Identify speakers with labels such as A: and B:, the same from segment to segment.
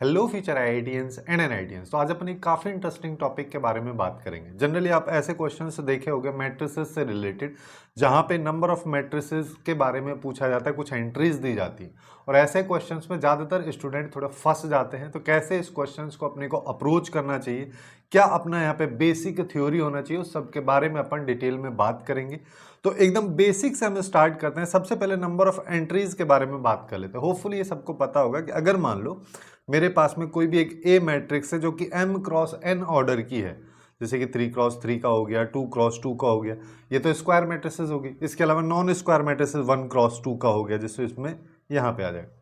A: Hello future IITians and NITians. तो आज अपन एक काफ़ी इंटरेस्टिंग टॉपिक के बारे में बात करेंगे। जनरली आप ऐसे क्वेश्चंस देखे होंगे मैट्रिसेस से रिलेटेड, जहां पे नंबर ऑफ मैट्रिसेस के बारे में पूछा जाता है, कुछ एंट्रीज दी जाती है और ऐसे क्वेश्चंस में ज़्यादातर स्टूडेंट थोड़ा फंस जाते हैं। तो कैसे इस क्वेश्चंस को अपने को अप्रोच करना चाहिए, क्या अपना यहाँ पे बेसिक थ्योरी होना चाहिए, उस सब के बारे में अपन डिटेल में बात करेंगे। तो एकदम बेसिक से हम स्टार्ट करते हैं। सबसे पहले नंबर ऑफ एंट्रीज के बारे में बात कर लेते हैं। होपफुली ये सबको पता होगा कि अगर मान लो मेरे पास में कोई भी एक ए मैट्रिक्स है जो कि m क्रॉस n ऑर्डर की है, जैसे कि 3 क्रॉस 3 का हो गया, 2 क्रॉस 2 का हो गया, ये तो स्क्वायर मैट्रिसेस होगी। इसके अलावा नॉन स्क्वायर मैट्रिसेस 1 क्रॉस 2 का हो गया, जिससे इसमें यहाँ पे आ जाएगा,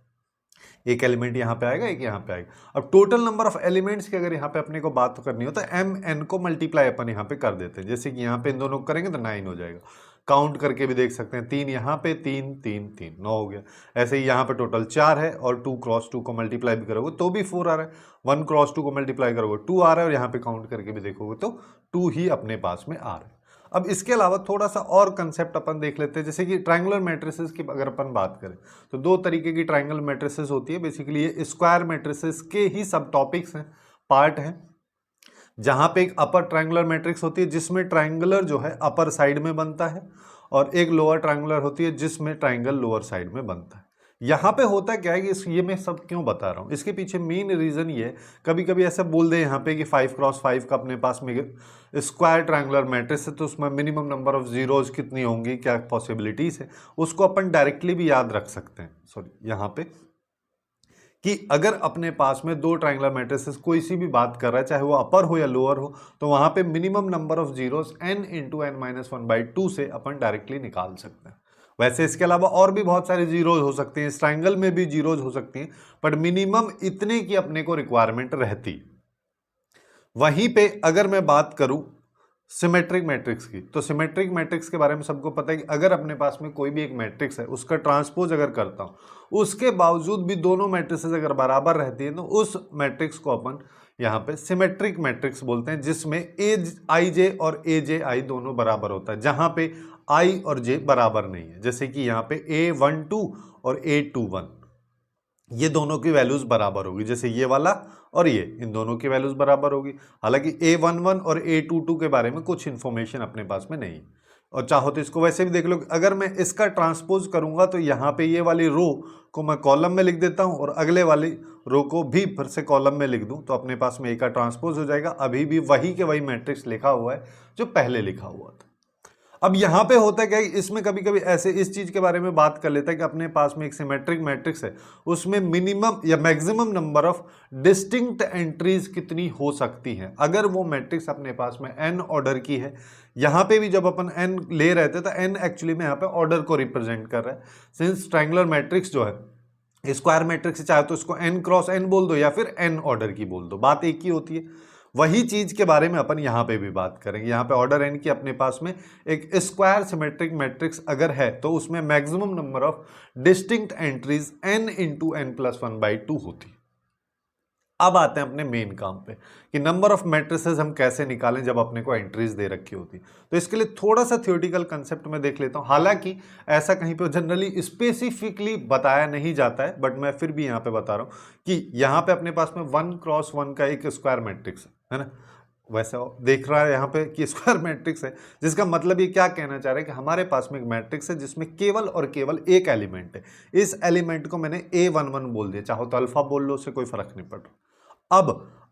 A: एक एलिमेंट यहाँ पे आएगा, एक यहाँ पे आएगा। अब टोटल नंबर ऑफ एलिमेंट्स की अगर यहाँ पे अपने को बात करनी हो तो m n को मल्टीप्लाई अपन यहाँ पे कर देते हैं। जैसे कि यहाँ पे इन दोनों को करेंगे तो 9 हो जाएगा। काउंट करके भी देख सकते हैं, 3 यहाँ पे, 3 3 3 9 हो गया। ऐसे ही यहाँ पे टोटल 4 है और 2 क्रॉस 2 को मल्टीप्लाई भी करोगे तो भी 4 आ रहा है, 1 क्रॉस 2 को मल्टीप्लाई करोगे 2 आ रहा है और यहाँ पे काउंट करके भी देखोगे तो 2 ही अपने पास में आ रहा है। अब इसके अलावा थोड़ा सा और कंसेप्ट अपन देख लेते हैं। जैसे कि ट्रायंगुलर मैट्रिसेस की अगर अपन बात करें तो दो तरीके की ट्रायंगुलर मैट्रिसेस होती है। बेसिकली ये स्क्वायर मैट्रिसेस के ही सब टॉपिक्स हैं, पार्ट हैं, जहां पे एक अपर ट्रायंगुलर मैट्रिक्स होती है जिसमें ट्रायंगुलर जो है अपर साइड में बनता है और एक लोअर ट्रायंगुलर होती है जिसमें ट्रायंगल लोअर साइड में बनता है। यहाँ पे होता क्या है कि ये मैं सब क्यों बता रहा हूँ, इसके पीछे मेन रीजन ये, कभी कभी ऐसा बोल दे यहाँ पे कि 5 क्रॉस 5 का अपने पास में स्क्वायर ट्रायंगुलर मैट्रिक्स है तो उसमें मिनिमम नंबर ऑफ जीरोज कितनी होंगी, क्या पॉसिबिलिटीज है, उसको अपन डायरेक्टली भी याद रख सकते हैं। सॉरी, यहाँ पे कि अगर अपने पास में दो ट्रायंगुलर मैट्रिसेस कोई सी भी बात कर रहा है, चाहे वो अपर हो या लोअर हो, तो वहां पे minimum number of zeros n into n minus 1/2 से अपन डायरेक्टली निकाल सकते हैं। वैसे इसके अलावा और भी बहुत सारे जीरोज हो सकते हैं, इस ट्रायंगल में भी जीरोज हो सकती हैं, बट मिनिमम इतने की अपने को रिक्वायरमेंट रहती है। वहीं पे अगर मैं बात करूं सिमेट्रिक मैट्रिक्स की, तो सिमेट्रिक मैट्रिक्स के बारे में सबको पता है कि अगर अपने पास में कोई भी एक मैट्रिक्स है, उसका ट्रांसपोज अगर करता हूं, उसके बावजूद भी दोनों मैट्रिसेस अगर बराबर रहती है तो उस मैट्रिक्स को अपन यहाँ पे सिमेट्रिक मैट्रिक्स बोलते हैं, जिसमें आई जे और ए जे आई दोनों बराबर होता है, जहां पे आई और जे बराबर नहीं है। जैसे कि यहाँ पे A12 और A21, ये दोनों की वैल्यूज बराबर होगी, जैसे ये वाला और ये, इन दोनों की वैल्यूज बराबर होगी। हालांकि A11 और A22 के बारे में कुछ इंफॉर्मेशन अपने पास में नहीं, और चाहो तो इसको वैसे भी देख लो। अगर मैं इसका ट्रांसपोज करूंगा तो यहाँ पे ये वाली रो को मैं कॉलम में लिख देता हूं और अगले वाली रो को भी फिर से कॉलम में लिख दूं, तो अपने पास में ए का ट्रांसपोज हो जाएगा। अभी भी वही के वही मैट्रिक्स लिखा हुआ है जो पहले लिखा हुआ था। अब यहां पे होता क्या है, इसमें कभी कभी ऐसे इस चीज के बारे में बात कर लेता है कि अपने पास में एक सिमेट्रिक मैट्रिक्स है, उसमें मिनिमम या maximum number of distinct entries कितनी हो सकती हैं। अगर वो मैट्रिक्स अपने पास में n ऑर्डर की है, यहां पे भी जब अपन n ले रहे थे तो n एक्चुअली में यहाँ पे ऑर्डर को रिप्रेजेंट कर रहा है। सिंस ट्रायंगुलर मैट्रिक्स जो है स्क्वायर मैट्रिक्स चाहे तो इसको n क्रॉस n बोल दो या फिर n ऑर्डर की बोल दो, बात एक ही होती है। वही चीज के बारे में अपन यहां पे भी बात करेंगे। यहां पे ऑर्डर n की अपने पास में एक स्क्वायर सिमेट्रिक मैट्रिक्स अगर है तो उसमें maximum number of distinct entries n into n plus 1/2 होती। अब आते हैं अपने मेन काम पे कि नंबर ऑफ मैट्रिसेस हम कैसे निकालें जब अपने को एंट्रीज दे रखी होती। तो इसके लिए थोड़ा सा थ्योरेटिकल कंसेप्ट में देख लेता हूं। हालांकि ऐसा कहीं पे जनरली स्पेसिफिकली बताया नहीं जाता है, बट मैं फिर भी यहां पे बता रहा हूं कि यहां पे अपने पास में 1 क्रॉस 1 का एक स्क्वायर मैट्रिक्स है ना। वैसे देख रहा है यहाँ पे कि स्क्वायर मैट्रिक्स है, जिसका मतलब ये क्या कहना चाह रहा है कि हमारे पास में एक मैट्रिक्स है जिसमें केवल और केवल एक एलिमेंट है। इस एलिमेंट को मैंने A11 बोल दिया, चाहो तो अल्फा बोल लो, उससे कोई फर्क नहीं पड़ रहा।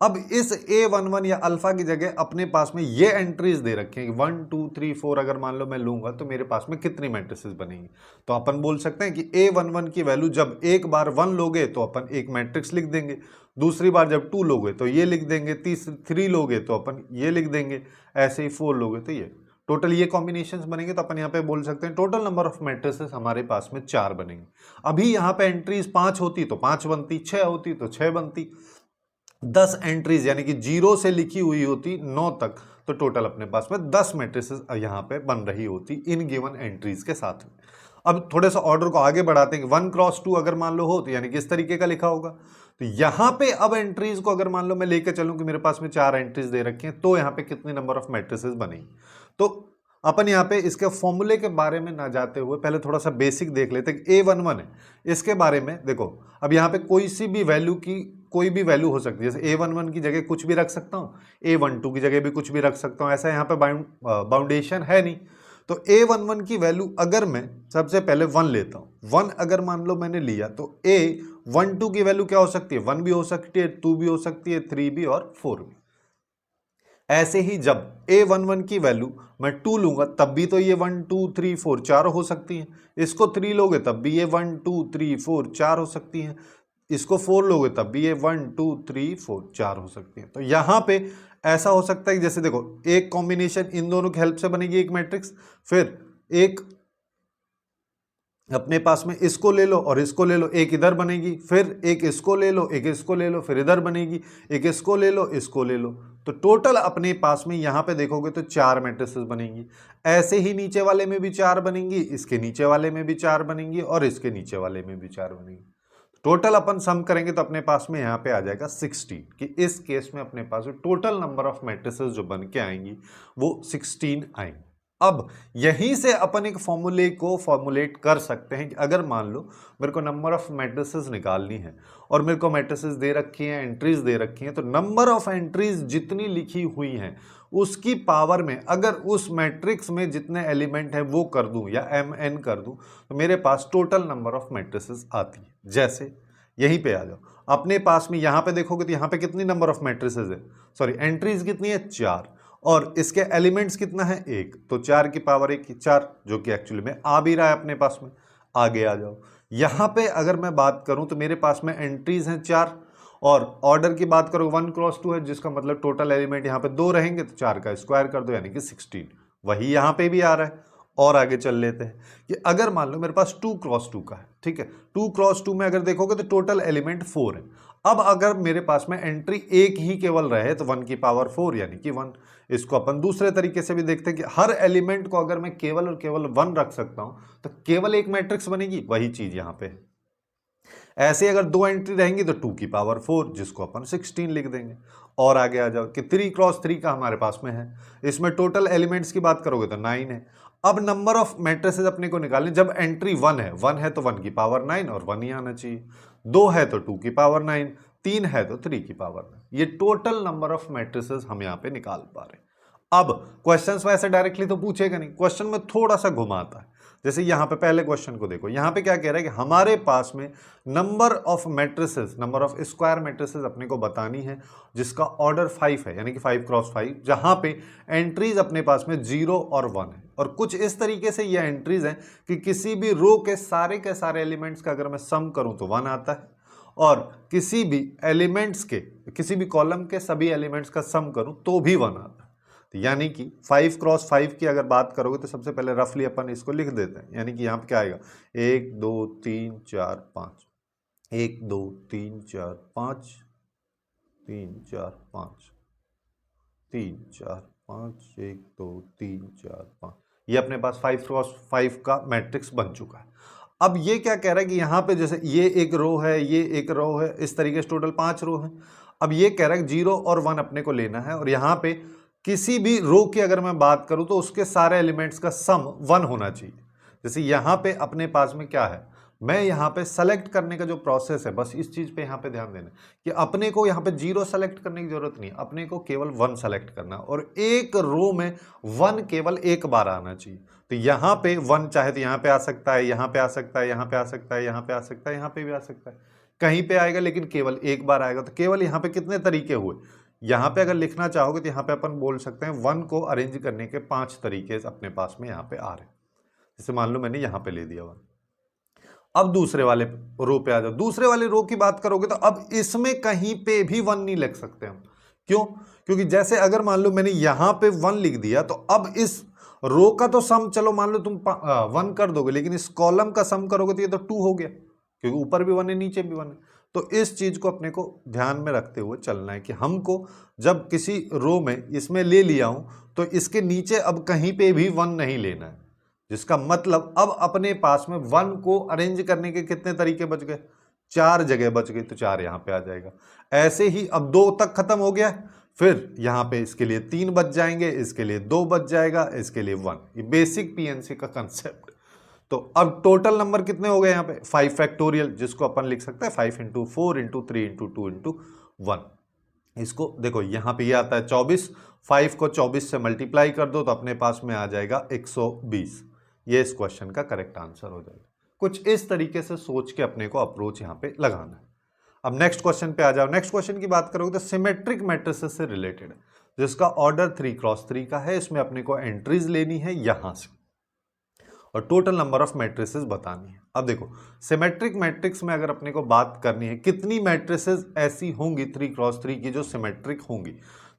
A: अब इस A11 या अल्फा की जगह अपने पास में ये एंट्रीज दे रखे हैं कि 1 2 3 4 अगर मान लो मैं लूंगा तो मेरे पास में कितनी मैट्रिसेस बनेंगी। तो अपन बोल सकते हैं कि A11 की वैल्यू जब एक बार 1 लोगे तो अपन एक मैट्रिक्स लिख देंगे, दूसरी बार जब 2 लोगे तो ये लिख देंगे, तीसरी 3 लोगे तो अपन ये लिख देंगे, ऐसे ही 4 लोगे तो ये, टोटल ये कॉम्बिनेशंस बनेंगे। तो अपन यहाँ पे बोल सकते हैं टोटल नंबर ऑफ मैट्रिसेस हमारे पास में 4 बनेंगे। अभी यहाँ पे एंट्रीज 5 होती तो 5 बनती, 6 होती तो 6 बनती, 10 एंट्रीज यानी कि 0 से लिखी हुई होती 9 तक, तो टोटल अपने पास में 10 मैट्रिसेस यहाँ पे बन रही होती इन गिवन एंट्रीज के साथ में। अब थोड़े सा ऑर्डर को आगे बढ़ाते हैं कि 1 क्रॉस 2 अगर मान लो हो तो यानी कि इस तरीके का लिखा होगा। तो यहाँ पे अब एंट्रीज को अगर मान लो मैं लेकर चलूं कि मेरे पास में 4 एंट्रीज दे रखी हैं, तो यहाँ पे कितने नंबर ऑफ मैट्रिसेस बनेगी। तो अपन यहाँ पे इसके फॉर्मूले के बारे में ना जाते हुए पहले थोड़ा सा बेसिक देख लेते हैं कि A11 है, इसके बारे में देखो। अब यहाँ पे कोई सी भी वैल्यू की कोई भी वैल्यू हो सकती है, जैसे A11 की जगह कुछ भी रख सकता हूँ, A12 की जगह भी कुछ भी रख सकता हूँ, ऐसा यहाँ पे बाउंडेशन है नहीं। तो A11 की वैल्यू अगर मैं सबसे पहले 1 लेता हूँ, 1 अगर मान लो मैंने लिया तो A12 की वैल्यू क्या हो सकती है, 1 भी हो सकती है, 2 भी हो सकती है, 3 भी और 4 भी। ऐसे ही जब A11 की वैल्यू मैं 2 लूंगा तब भी तो ये 1 2 3 4 4 हो सकती है, इसको 3 लोगे तब भी ये 1 2 3 4 4 हो सकती है, इसको 4 लोगे तब भी ये 1 2 3 4 4 हो सकती है। तो यहां पे ऐसा हो सकता है कि जैसे देखो एक कॉम्बिनेशन इन दोनों की हेल्प से बनेगी एक मैट्रिक्स, फिर एक अपने पास में इसको ले लो और इसको ले लो, एक इधर बनेगी, फिर एक इसको ले लो, एक इसको ले लो, फिर इधर बनेगी, एक इसको ले लो, इसको ले लो। तो टोटल अपने पास में यहां पे देखोगे तो 4 मैट्रिसेस बनेंगी। ऐसे ही नीचे वाले में भी 4 बनेंगी, इसके नीचे वाले में भी 4 बनेंगी और इसके नीचे वाले में भी 4 बनेंगी। टोटल अपन सम करेंगे तो अपने पास में यहाँ पे आ जाएगा 16, कि इस केस में अपने पास टोटल नंबर ऑफ मैट्रिसेस जो बन के आएंगी वो 16 आएंगी। अब यहीं से अपन एक फॉर्मूले को फॉर्मुलेट कर सकते हैं कि अगर मान लो मेरे को नंबर ऑफ मैट्रिसेस निकालनी है और मेरे को मैट्रिसेस दे रखी हैं, एंट्रीज दे रखी हैं, तो नंबर ऑफ एंट्रीज जितनी लिखी हुई हैं उसकी पावर में अगर उस मैट्रिक्स में जितने एलिमेंट हैं वो कर दूं या mn कर दूं तो मेरे पास टोटल नंबर ऑफ मैट्रिसेस आती है। जैसे यहीं पे आ जाओ, अपने पास में यहां पे देखोगे तो यहां पे कितनी नंबर ऑफ मैट्रिसेस है, सॉरी एंट्रीज कितनी है 4, और इसके एलिमेंट्स कितना है 1, तो 4 की पावर 1 4, जो कि एक्चुअली में आ भी रहा है अपने पास में। आगे आ जाओ, यहां पे अगर मैं बात करूं तो मेरे पास में एंट्रीज हैं 4 और ऑर्डर की बात करो 1 क्रॉस 2 है, जिसका मतलब टोटल एलिमेंट यहाँ पे 2 रहेंगे, तो 4 का स्क्वायर कर दो यानी कि 16, वही यहाँ पे भी आ रहा है। और आगे चल लेते हैं कि अगर मान लो मेरे पास 2 क्रॉस 2 का है, ठीक है, 2 क्रॉस 2 में अगर देखोगे तो टोटल एलिमेंट 4 है। अब अगर मेरे पास में एंट्री एक ही केवल रहे तो 1 की पावर 4 यानी कि 1। इसको अपन दूसरे तरीके से भी देखते हैं कि हर एलिमेंट को अगर मैं केवल और केवल 1 रख सकता हूं तो केवल एक मैट्रिक्स बनेगी, वही चीज यहां पे है। ऐसे अगर 2 एंट्री रहेंगी तो 2 की पावर 4, जिसको अपन 16 लिख देंगे। और आगे आ जाओ कि 3 क्रॉस 3 का हमारे पास में है, इसमें टोटल एलिमेंट्स की बात करोगे तो 9 है। अब नंबर ऑफ मैट्रिसेस अपने को निकालने, जब एंट्री 1 है तो 1 की पावर 9 और 1 ही आना चाहिए, 2 है तो 2 की पावर 9, 3 है तो 3 की पावर 9। ये टोटल नंबर ऑफ मैट्रिसेस हम यहाँ पे निकाल पा रहे हैं। अब क्वेश्चंस में ऐसे डायरेक्टली तो पूछेगा नहीं, क्वेश्चन में थोड़ा सा घुमाता है। जैसे यहां पे पहले क्वेश्चन को देखो, यहां पे क्या कह रहा है कि हमारे पास में number of matrices, number of square matrices अपने को बतानी है जिसका ऑर्डर 5 है, यानी कि 5 क्रॉस 5, जहां पे एंट्रीज अपने पास में 0 और 1 है। और कुछ इस तरीके से ये एंट्रीज हैं कि किसी भी रो के सारे एलिमेंट्स का अगर मैं सम करूं तो 1 आता है, और किसी भी एलिमेंट्स के, किसी भी कॉलम के सभी एलिमेंट्स का सम करूं तो भी 1 आता है। तो यानी कि 5 क्रॉस 5 की अगर बात करोगे तो सबसे पहले रफली अपन इसको लिख देते हैं, यानी कि यहाँ पे क्या आएगा 1 2 3 4 5, 1 2 3 4 5, 3 4 5, 3 4 5, 1 2 3 4 5, ये अपने पास 5 क्रॉस 5 का मैट्रिक्स बन चुका है। अब ये क्या कह रहा है कि यहाँ पे जैसे ये एक रो है, ये एक रो है, इस तरीके से टोटल 5 रो है। अब ये कह रहा है कि 0 और 1 अपने को लेना है, और यहाँ पे किसी भी रो की अगर मैं बात करूं तो उसके सारे एलिमेंट्स का सम 1 होना चाहिए। जैसे यहां पे अपने पास में क्या है, मैं यहां पे सेलेक्ट करने का जो प्रोसेस है, बस इस चीज पे यहां पे ध्यान देना कि अपने को यहां पे 0 सेलेक्ट करने की जरूरत नहीं, अपने को केवल 1 सेलेक्ट करना, और एक रो में 1 केवल एक बार आना चाहिए। तो यहां पे 1 चाहे तो यहां पे आ सकता है, यहां पे आ सकता है, यहां पे आ सकता है, यहां पे आ सकता है, यहां पे भी आ सकता है, कहीं पे आएगा लेकिन केवल एक बार आएगा। तो केवल यहां पे कितने तरीके हुए, यहां पे अगर लिखना चाहोगे तो यहां पे अपन बोल सकते हैं 1 को अरेंज करने के 5 तरीके अपने पास में यहां पे आ रहे हैं। जैसे मान लो मैंने यहां पे ले दिया 1। अब दूसरे वाले रो पे आ जाओ, दूसरे वाले रो की बात करोगे तो अब इसमें कहीं पे भी 1 नहीं लिख सकते हम। क्यों? क्योंकि जैसे अगर मान लो मैंने यहां पे 1 लिख दिया तो अब इस रो का तो सम चलो मान लो तुम 1 कर दोगे, लेकिन इस कॉलम का सम करोगे तो ये तो 2 हो गया, क्योंकि ऊपर भी 1 है नीचे भी 1 है। तो इस चीज को अपने को ध्यान में रखते हुए चलना है कि हमको जब किसी रो में इसमें ले लिया हूं तो इसके नीचे अब कहीं पे भी 1 नहीं लेना है, जिसका मतलब अब अपने पास में 1 को अरेंज करने के कितने तरीके बच गए, 4 जगह बच गई, तो 4 यहां पे आ जाएगा। ऐसे ही अब 2 तक खत्म हो गया, फिर यहां पे इसके लिए 3 बच जाएंगे, इसके लिए 2 बच जाएगा, इसके लिए 1। ये बेसिक पीएनसी का कंसेप्ट। तो अब टोटल नंबर कितने हो गए यहाँ पे 5 फैक्टोरियल, जिसको अपन लिख सकते हैं 5 इंटू 4 इंटू 3 इंटू 2 इंटू 1। इसको देखो यहाँ पे ये आता है 24, 5 को 24 से मल्टीप्लाई कर दो तो अपने पास में आ जाएगा 120। ये इस क्वेश्चन का करेक्ट आंसर हो जाएगा। कुछ इस तरीके से सोच के अपने को अप्रोच यहाँ पे लगाना है। अब नेक्स्ट क्वेश्चन पे आ जाओ। नेक्स्ट क्वेश्चन की बात करोगे तो सिमेट्रिक मैट्रिसेस से रिलेटेड है, जिसका ऑर्डर 3x3 का है। इसमें अपने को एंट्रीज लेनी है यहां से और टोटल नंबर ऑफ मैट्रिसेस बतानी है। अब देखो सिमेट्रिक मैट्रिक्स में अगर अपने को बात करनी है कितनी मैट्रिसेस ऐसी होंगी 3x3 की जो सिमेट्रिक होंगी,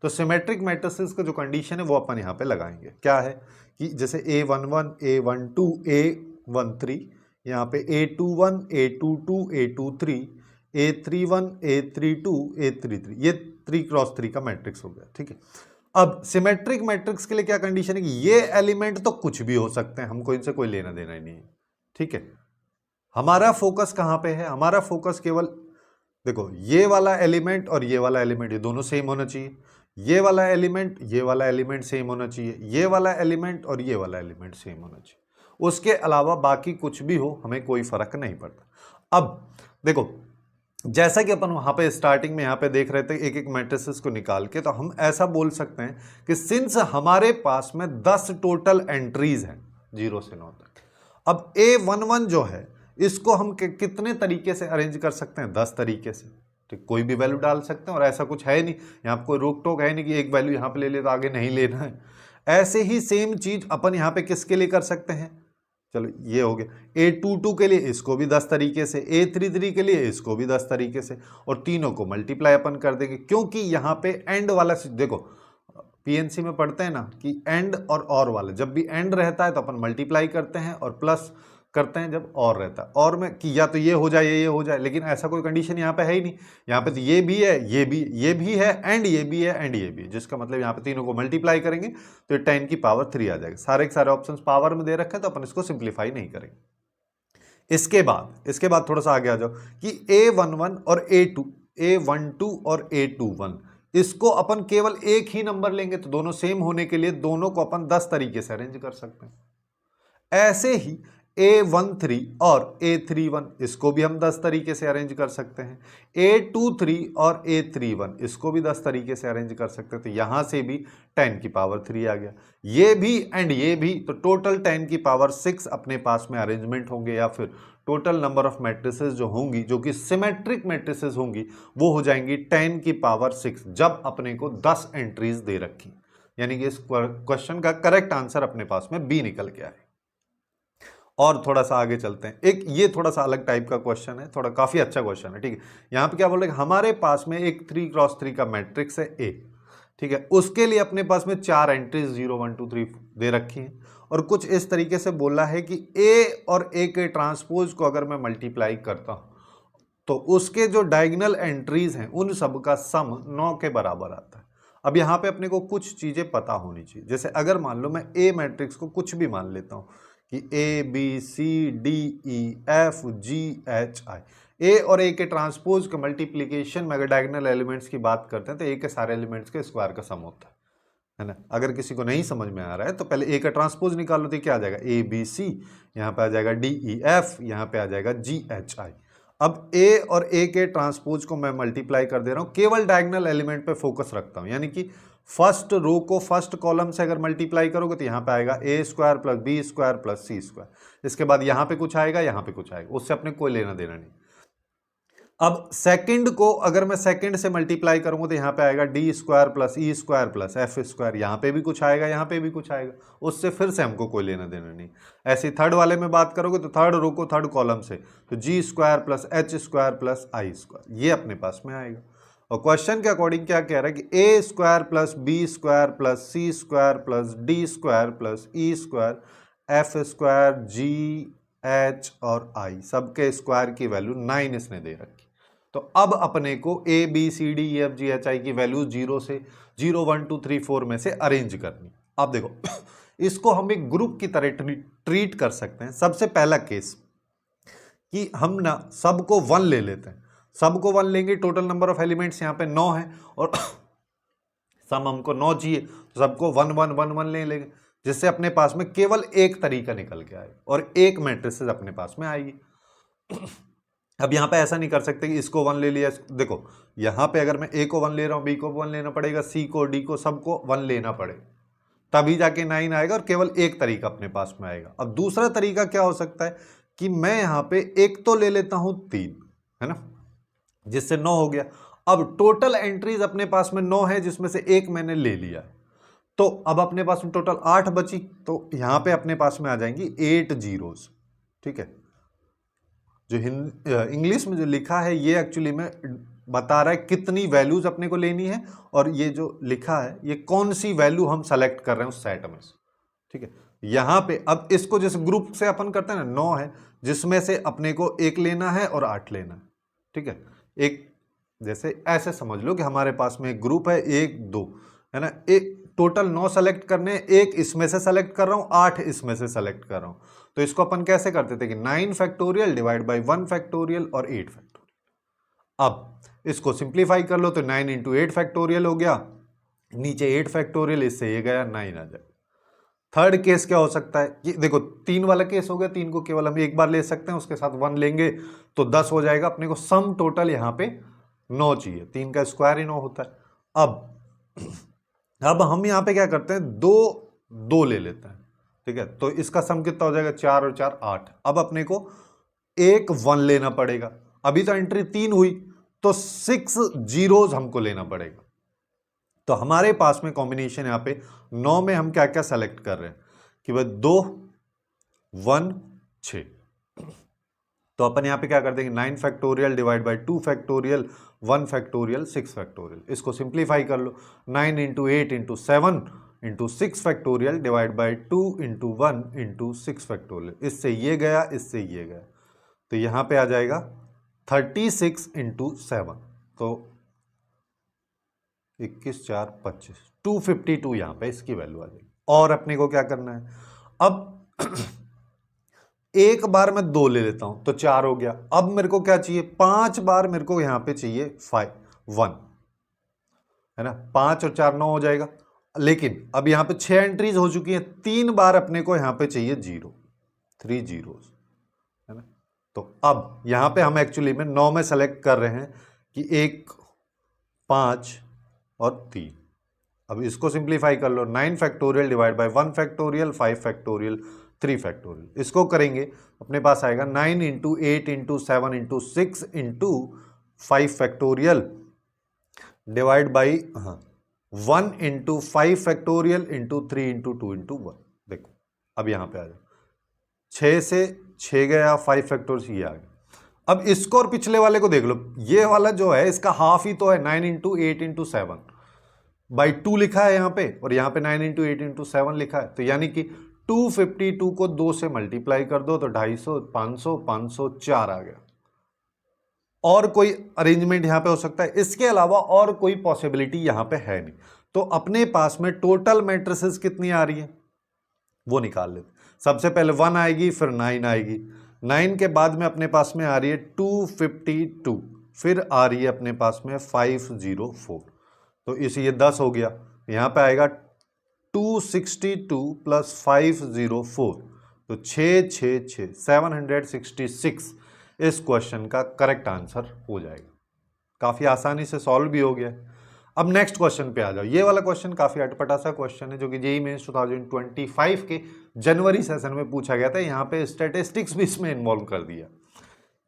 A: तो सिमेट्रिक मैट्रिसेस का जो कंडीशन है वो अपन यहाँ पे लगाएंगे। क्या है कि जैसे A11, A12, A13, यहाँ पे A21, A22, A23, A31, A32, A33, ये 3x3 का मैट्रिक्स हो गया। ठीक है, अब सिमेट्रिक मैट्रिक्स के लिए क्या कंडीशन है कि ये एलिमेंट तो कुछ भी हो सकते हैं, हमको इनसे कोई लेना देना ही नहीं है। ठीक है, हमारा फोकस कहां पे है? हमारा फोकस केवल देखो ये वाला एलिमेंट और ये वाला एलिमेंट ये दोनों सेम होना चाहिए, ये वाला एलिमेंट ये वाला एलिमेंट सेम होना चाहिए, ये वाला एलिमेंट और ये वाला एलिमेंट सेम होना चाहिए। उसके अलावा बाकी कुछ भी हो हमें कोई फर्क नहीं पड़ता। अब देखो जैसा कि अपन वहां पे स्टार्टिंग में यहाँ पे देख रहे थे एक एक मैट्रिसेस को निकाल के, तो हम ऐसा बोल सकते हैं कि सिंस हमारे पास में 10 टोटल एंट्रीज हैं 0 से 9 तक, अब A11 जो है इसको हम कितने तरीके से अरेंज कर सकते हैं? 10 तरीके से। ठीक, कोई भी वैल्यू डाल सकते हैं और ऐसा कुछ है नहीं, यहाँ पे कोई रोक टोक है नहीं कि एक वैल्यू यहाँ पे ले ले तो आगे नहीं लेना है। ऐसे ही सेम चीज अपन यहाँ पे किसके लिए कर सकते हैं? चलो ये हो गया। A22 के लिए इसको भी 10 तरीके से, A33 के लिए इसको भी 10 तरीके से, और तीनों को मल्टीप्लाई अपन कर देंगे, क्योंकि यहाँ पे एंड वाला देखो पीएनसी में पढ़ते हैं ना कि एंड और वाला, जब भी एंड रहता है तो अपन मल्टीप्लाई करते हैं और प्लस करते हैं जब और रहता है, और में कि या तो ये हो जाए ये हो जाए, लेकिन ऐसा कोई कंडीशन यहाँ पे है ही नहीं। यहाँ पे तो ये भी है ये भी है एंड ये भी है एंड ये भी है, जिसका मतलब यहाँ पे तीनों को मल्टीप्लाई करेंगे तो 10 की पावर 3 आ जाएगा। सारे के सारे ऑप्शंस पावर में दे रखे हैं तो अपन इसको सिंप्लीफाई नहीं करेंगे। इसके बाद थोड़ा सा आगे आ जाओ कि A11 और A12 और A21 इसको अपन केवल एक ही नंबर लेंगे तो दोनों सेम होने के लिए दोनों को अपन 10 तरीके से अरेंज कर सकते हैं। ऐसे ही A13 और A31 इसको भी हम 10 तरीके से अरेंज कर सकते हैं। A23 और A31 इसको भी 10 तरीके से अरेंज कर सकते हैं, तो यहां से भी 10 की पावर 3 आ गया। ये भी एंड ये भी, तो टोटल 10 की पावर 6 अपने पास में अरेंजमेंट होंगे, या फिर टोटल नंबर ऑफ मैट्रिसेस जो होंगी जो कि सिमेट्रिक मैट्रिसेस होंगी वो हो जाएंगी 10 की पावर 6, जब अपने को 10 एंट्रीज दे रखी। यानी कि इस क्वेश्चन का करेक्ट आंसर अपने पास में बी निकल के आए। और थोड़ा सा आगे चलते हैं, एक ये थोड़ा सा अलग टाइप का क्वेश्चन है, थोड़ा काफी अच्छा क्वेश्चन है। ठीक है, यहाँ पे क्या बोल रहे हैं, हमारे पास में एक 3x3 का मैट्रिक्स है A। ठीक है, उसके लिए अपने पास में 4 एंट्रीज 0 1 2 3 दे रखी हैं, और कुछ इस तरीके से बोला है कि A और A के ट्रांसपोज को अगर मैं मल्टीप्लाई करता हूं तो उसके जो डायगोनल एंट्रीज हैं उन सब का सम 9 के बराबर आता है। अब यहाँ पे अपने को कुछ चीजें पता होनी चाहिए। जैसे अगर मान लो मैं A मैट्रिक्स को कुछ भी मान लेता हूँ कि ABCDEFGHI, ए और ए के ट्रांसपोज के मल्टीप्लीकेशन में अगर डायगोनल एलिमेंट्स की बात करते हैं तो ए के सारे एलिमेंट्स के स्क्वायर का सम होता है ना। अगर किसी को नहीं समझ में आ रहा है तो पहले ए का ट्रांसपोज निकालो तो क्या आ जाएगा, ABC, यहाँ पे आ जाएगा DEF, यहाँ पे आ जाएगा GHI। अब ए और ए के ट्रांसपोज को मैं मल्टीप्लाई कर दे रहा हूँ, केवल डायगोनल एलिमेंट पे फोकस रखता हूँ, यानी कि फर्स्ट रो को फर्स्ट कॉलम से अगर मल्टीप्लाई करोगे तो यहाँ पे आएगा A² plus B² plus C²। इसके बाद यहाँ पे कुछ आएगा, यहाँ पे कुछ आएगा, उससे अपने कोई लेना देना नहीं। अब सेकंड को अगर मैं सेकंड से मल्टीप्लाई करूंगा तो यहाँ पे आएगा D² plus E² plus F², यहाँ पे भी कुछ आएगा, यहाँ पे भी कुछ आएगा, उससे फिर से हमको कोई लेना देना नहीं। ऐसे थर्ड वाले में बात करोगे तो थर्ड रो को थर्ड कॉलम से तो G² plus H² plus I², ये अपने पास में आएगा। और क्वेश्चन के अकॉर्डिंग क्या कह रहा है कि A² plus B² plus C² plus D² plus E², F² GH और I सबके स्क्वायर की वैल्यू 9 इसने दे रखी। तो अब अपने को ABCDEFGHI की वैल्यू 0 से 0 1 2 3 4 में से अरेंज करनी। अब देखो इसको हम एक ग्रुप की तरह ट्रीट कर सकते हैं। सबसे पहला केस कि हम ना सबको 1 ले लेते हैं, सबको 1 लेंगे, टोटल नंबर ऑफ एलिमेंट्स यहाँ पे 9 है और सम हमको 9 चाहिए, तो सबको 1 1 1 1 ले लेंगे। जिससे अपने पास में केवल एक तरीका निकल के आए और एक मैट्रिसेस अपने पास में आएगी। अब यहाँ पे ऐसा नहीं कर सकते कि इसको 1 ले लिया, देखो यहाँ पे अगर मैं ए को 1 ले रहा हूँ, बी को 1 लेना पड़ेगा, सी को, डी को, सबको 1 लेना पड़ेगा, तभी जाके 9 आएगा और केवल एक तरीका अपने पास में आएगा। अब दूसरा तरीका क्या हो सकता है कि मैं यहाँ पे एक तो ले लेता हूँ 3, है ना, जिससे 9 हो गया। अब टोटल एंट्रीज अपने पास में 9 है, जिसमें से एक मैंने ले लिया, तो अब अपने पास में टोटल 8 बची, तो यहाँ पे अपने पास में आ जाएंगी 8 जीरोस। ठीक है, जो इंग्लिश में जो लिखा है ये एक्चुअली में बता रहा है कितनी वैल्यूज अपने को लेनी है, और ये जो लिखा है ये कौन सी वैल्यू हम सेलेक्ट कर रहे हैं उस सेट में से। ठीक है, यहाँ पे अब इसको जैसे ग्रुप से अपन करते हैं ना, 9 है जिसमें से अपने को एक लेना है और 8 लेना है। ठीक है, एक जैसे ऐसे समझ लो कि हमारे पास में एक ग्रुप है 1 2, है ना, एक टोटल 9 सेलेक्ट करने, एक इसमें से सेलेक्ट कर रहा हूं, 8 इसमें से सेलेक्ट कर रहा हूं। तो इसको अपन कैसे करते थे कि 9 फैक्टोरियल डिवाइड बाई 1 फैक्टोरियल और 8 फैक्टोरियल। अब इसको सिंप्लीफाई कर लो तो 9 इंटू 8 फैक्टोरियल हो गया, नीचे 8 फैक्टोरियल, इससे ये गया 9 आ जाए। थर्ड केस क्या हो सकता है कि देखो 3 वाला केस हो गया, 3 को केवल हम एक बार ले सकते हैं, उसके साथ 1 लेंगे तो 10 हो जाएगा। अपने को सम टोटल यहाँ पे 9 चाहिए, 3 का स्क्वायर ही 9 होता है। अब हम यहाँ पे क्या करते हैं, 2 ले लेते हैं। ठीक है, तो इसका सम कितना हो जाएगा, 4 और 4 8। अब अपने को एक 1 लेना पड़ेगा, अभी तो एंट्री 3 हुई तो 6 जीरोज हमको लेना पड़ेगा। तो हमारे पास में कॉम्बिनेशन यहाँ पे 9 में हम क्या क्या सेलेक्ट कर रहे हैं कि भाई 2 1 6, तो अपन यहाँ पे क्या कर देंगे 9 factorial divide by 2 factorial 1 factorial 6 factorial. इसको सिंप्लीफाई कर लो, 9 into 8 into 7 into 6 factorial divide by 2 into 1 into 6 factorial. इससे ये गया, इससे ये गया, तो यहाँ पे आ जाएगा 36 इंटू 7, तो 21 4 25, 252 यहाँ पे इसकी वैल्यू आ जाएगी। और अपने को क्या करना है, अब एक बार मैं 2 ले लेता हूं तो 4 हो गया। अब मेरे को क्या चाहिए, 5 बार मेरे को यहां पे चाहिए 1, है ना, 5 और 4 9 हो जाएगा। लेकिन अब यहां पे 6 एंट्रीज हो चुकी हैं, 3 बार अपने को यहां पे चाहिए 0, 3 जीरोस, है ना। तो अब यहां पे हम एक्चुअली में 9 में सेलेक्ट कर रहे हैं कि 1 5 और 3। अब इसको सिंप्लीफाई कर लो, 9 factorial divide by 1 factorial 5 factorial 3 factorial. इसको करेंगे अपने पास आएगा 9 into 8 into 7 into 6 into 5 factorial divide by 1 into 5 factorial into 3 into 2 into 1। देखो अब यहाँ पे आ जाओ, 6 से 6 गया, 5 फैक्टोरियल ये आ गया। अब इसको और पिछले वाले को देख लो, ये वाला जो है इसका हाफ ही तो है, 9 इंटू 8 इंटू 7 बाई 2 लिखा है यहाँ पे, और यहाँ पे 9 इंटू 8 इंटू 7 लिखा है। तो यानी कि 252 को 2 से मल्टीप्लाई कर दो तो 250 500 504 आ गया। और कोई अरेंजमेंट यहाँ पे हो सकता है, इसके अलावा और कोई पॉसिबिलिटी यहाँ पे है नहीं। तो अपने पास में टोटल मैट्रिसेस कितनी आ रही है वो निकाल लेते। सबसे पहले 1 आएगी, फिर 9 आएगी, 9 के बाद में अपने पास में आ रही है 252, फिर आ रही है अपने पास में 504, तो इसी ये 10 हो गया। यहाँ पे आएगा 262 प्लस 504, तो 666 766 इस क्वेश्चन का करेक्ट आंसर हो जाएगा। काफ़ी आसानी से सॉल्व भी हो गया। अब नेक्स्ट क्वेश्चन पे आ जाओ। ये वाला क्वेश्चन काफ़ी अटपटा सा क्वेश्चन है जो कि जेईई मेंस 2025 के जनवरी सेशन में पूछा गया था। यहाँ पे स्टैटिस्टिक्स भी इसमें इन्वॉल्व कर दिया।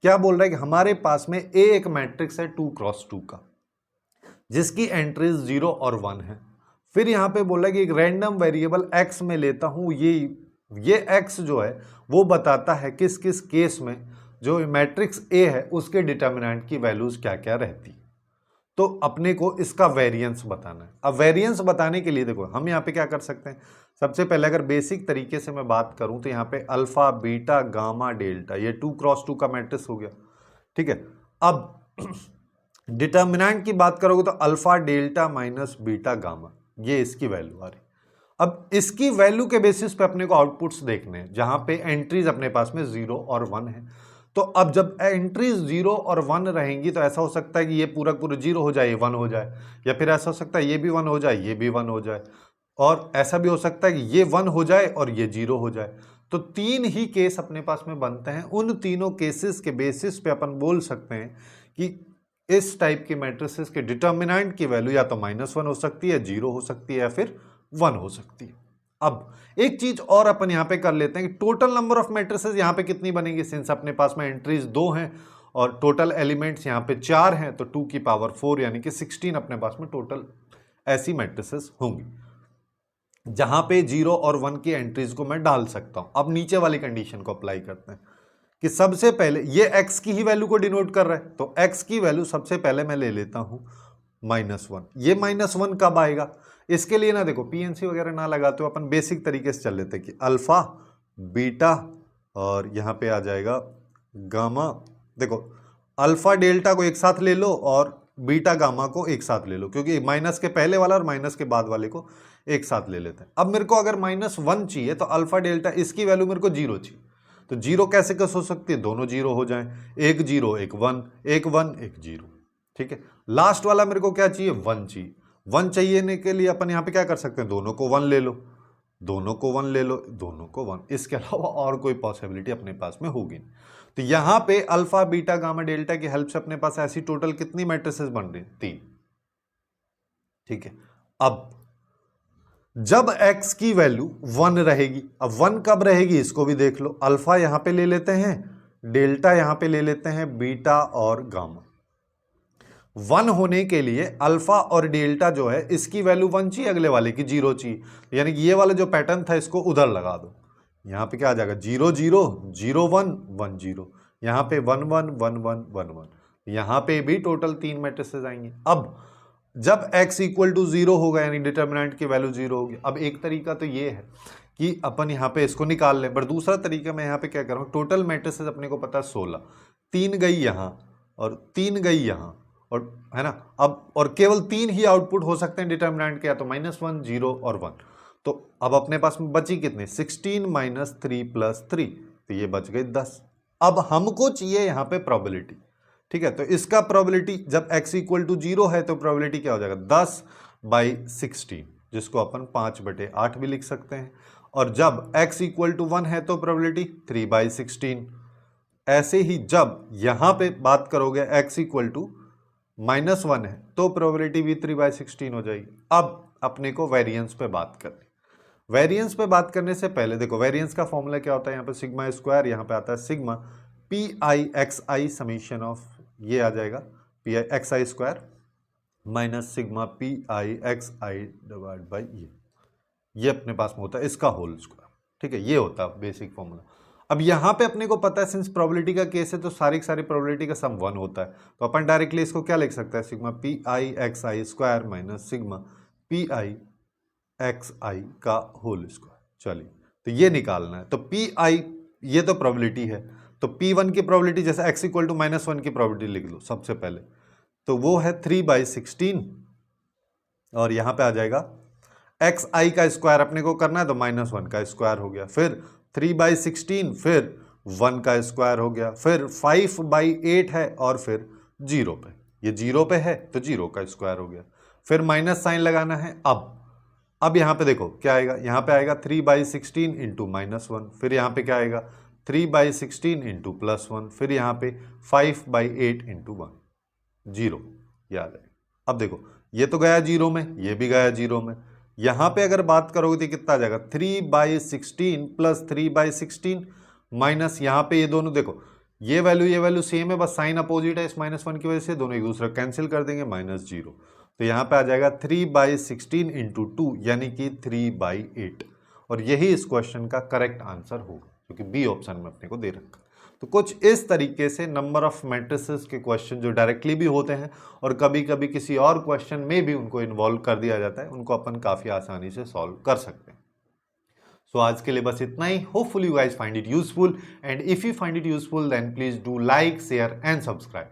A: क्या बोल रहा है कि हमारे पास में ए एक मैट्रिक्स है 2x2 का, जिसकी एंट्रीज 0 और 1 है। फिर यहाँ पे बोला कि एक रैंडम वेरिएबल x में लेता हूँ, ये x जो है वो बताता है किस किस केस में जो मैट्रिक्स A है उसके डिटर्मिनेंट की वैल्यूज क्या क्या रहती। तो अपने को इसका वेरिएंस बताना है। अब वेरिएंस बताने के लिए देखो हम यहाँ पे क्या कर सकते हैं। सबसे पहले अगर बेसिक तरीके से मैं बात करूँ तो यहाँ पे अल्फा बीटा गामा डेल्टा, ये 2x2 का मैट्रिक्स हो गया। ठीक है, अब डिटर्मिनेंट की बात करोगे तो alpha delta minus beta gamma, ये इसकी वैल्यू आ रही। अब इसकी वैल्यू के बेसिस पे अपने को आउटपुट्स देखने हैं जहां पे एंट्रीज अपने पास में 0 और 1 है। तो अब जब एंट्रीज 0 और 1 रहेंगी तो ऐसा हो सकता है कि ये पूरा 0 हो जाए, 1 हो जाए, या फिर ऐसा हो सकता है ये भी 1 हो जाए, ये भी 1 हो जाए। और ऐसा भी हो सकता है कि ये 1 हो जाए और ये 0 हो जाए। तो 3 ही केस अपने पास में बनते हैं। उन तीनों केसेस के बेसिस पे अपन बोल सकते हैं कि इस टाइप के मैट्रिसेस के डिटर्मिनेंट की वैल्यू या तो -1 हो सकती है, 0 हो सकती है या फिर 1 हो सकती है। अब एक चीज और अपन यहां पे कर लेते हैं कि टोटल नंबर ऑफ मैट्रिसेस यहां पे कितनी बनेगी, सिंस अपने पास में एंट्रीज 2 हैं और टोटल एलिमेंट्स यहां पे 4 हैं, तो 2 की पावर 4 यानी कि 16 अपने पास में टोटल ऐसी मैट्रिसेस होंगी जहां पे 0 और 1 की एंट्रीज को मैं डाल सकता हूं। अब नीचे वाली कंडीशन को अप्लाई करते हैं कि सबसे पहले ये x की ही वैल्यू को डिनोट कर रहा है, तो x की वैल्यू सबसे पहले मैं ले लेता हूं -1। ये -1 कब आएगा, इसके लिए ना देखो पीएनसी वगैरह ना लगाते हो, अपन बेसिक तरीके से चल लेते हैं कि अल्फा बीटा और यहां पे आ जाएगा गामा। देखो अल्फा डेल्टा को एक साथ ले लो और बीटा गामा को एक साथ ले लो, क्योंकि माइनस के पहले वाला और माइनस के बाद वाले को एक साथ ले लेते हैं। अब मेरे को अगर -1 चाहिए तो अल्फा डेल्टा इसकी वैल्यू मेरे को 0 चाहिए, तो 0 कैसे हो सकती है, दोनों 0 हो जाएं, एक 0 एक 1, एक 1 एक 0। ठीक है, लास्ट वाला मेरे को क्या चाहिए, 1 चाहिए। 1 चाहिए के लिए अपन यहां पे क्या कर सकते हैं, दोनों को 1 ले लो, दोनों को 1 ले लो, दोनों को 1, इसके अलावा और कोई पॉसिबिलिटी अपने पास में होगी नहीं। तो यहां पे अल्फा बीटा गामा डेल्टा की हेल्प से अपने पास ऐसी टोटल कितनी मैट्रिसेस बन रही, 3। ठीक है, अब जब x की वैल्यू 1 रहेगी, अब 1 कब रहेगी इसको भी देख लो, अल्फा यहां पे ले लेते हैं, डेल्टा यहां पे ले लेते हैं, बीटा और गामा। 1 होने के लिए अल्फा और डेल्टा जो है इसकी वैल्यू 1 चाहिए, अगले वाले की 0 चाहिए, यानी कि ये वाला जो पैटर्न था इसको उधर लगा दो। यहां पे क्या आ जाएगा, 0 0 0 1 1 0, यहां पे 1 1 1 1 1 1, यहां पे भी टोटल 3 मैट्रिसेस आएंगे। अब जब x इक्वल टू 0 होगा यानी डिटर्मिनेंट की वैल्यू 0 होगी। अब एक तरीका तो ये है कि अपन यहाँ पे इसको निकाल लें, पर दूसरा तरीका मैं यहाँ पे क्या कर रहा हूँ, टोटल मैट्रिसेस अपने को पता है 16, 3 गई यहाँ और 3 गई यहाँ, और है ना, अब और केवल 3 ही आउटपुट हो सकते हैं डिटर्मिनेंट के, या तो -1 0 और 1। तो अब अपने पास में बची कितनी, 16 - 3 + 3, तो ये बच गई 10। अब हमको चाहिए यहाँ पे प्रोबेबिलिटी। ठीक है, तो इसका प्रोबेबिलिटी जब x इक्वल टू 0 है तो प्रोबेबिलिटी क्या हो जाएगा, 10/16, जिसको अपन 5/8 भी लिख सकते हैं। और जब x इक्वल टू 1 है तो प्रोबेबिलिटी 3/16। ऐसे ही जब यहां पे बात करोगे x इक्वल टू -1 है तो प्रोबेबिलिटी भी 3/16 हो जाएगी। अब अपने को वेरिएंस पे बात करनी। वेरिएंस पे बात करने से पहले देखो वेरिएंस का फॉर्मूला क्या होता है, यहाँ पे सिग्मा स्क्वायर, यहाँ पे आता है सिग्मा PIXI समीशन ऑफ, ये आ जाएगा PIXI square minus sigma PIXI divide by ये अपने पास में होता है इसका होल स्क्वायर। ठीक है, ये होता है बेसिक फॉर्मूला। अब यहाँ पे अपने को पता है सिंस प्रोबेबिलिटी का केस है तो सारी प्रोबेबिलिटी का सम 1 होता है, तो अपन डायरेक्टली इसको क्या लिख सकते हैं, sigma PIXI square minus sigma PIXI का होल स्क्वायर। चलिए, तो ये निकालना है, तो PI ये तो प्रोबेबिलिटी है, तो P1 की प्रोबेबिलिटी जैसे x इक्वल टू -1 की प्रोबेबिलिटी लिख लो सबसे पहले, तो वो है 3/16, और यहां पे आ जाएगा xi का स्क्वायर अपने को करना है तो -1 का स्क्वायर हो गया, फिर 3/16, फिर 1 का स्क्वायर हो गया, फिर 5/8 है और फिर 0 पे, ये 0 पे है तो 0 का स्क्वायर हो गया, फिर माइनस साइन लगाना है। अब यहां पे देखो क्या आएगा, यहां पे आएगा 3/16 इंटू -1, फिर यहां पे क्या आएगा 3/16 इंटू +1, फिर यहां पे 5/8 इंटू 1, 0, याद है। अब देखो ये तो गया 0 में, ये भी गया 0 में, यहां पे अगर बात करोगे तो कितना आ जाएगा 3/16 प्लस 3/16 माइनस यहां पे ये दोनों देखो ये वैल्यू सेम है, बस साइन अपोजिट है इस -1 की वजह से, दोनों एक दूसरा कैंसिल कर देंगे, -0, तो यहां पे आ जाएगा 3/16 इंटू 2 यानी कि 3/8, और यही इस क्वेश्चन का करेक्ट आंसर होगा क्योंकि बी ऑप्शन में अपने को दे रखा। तो कुछ इस तरीके से नंबर ऑफ मैट्रिसेस के क्वेश्चन जो डायरेक्टली भी होते हैं और कभी कभी किसी और क्वेश्चन में भी उनको इन्वॉल्व कर दिया जाता है, उनको अपन काफी आसानी से सॉल्व कर सकते हैं। सो आज के लिए बस इतना ही। Hopefully you guys find it useful, and if you find it useful then please do like, share and subscribe.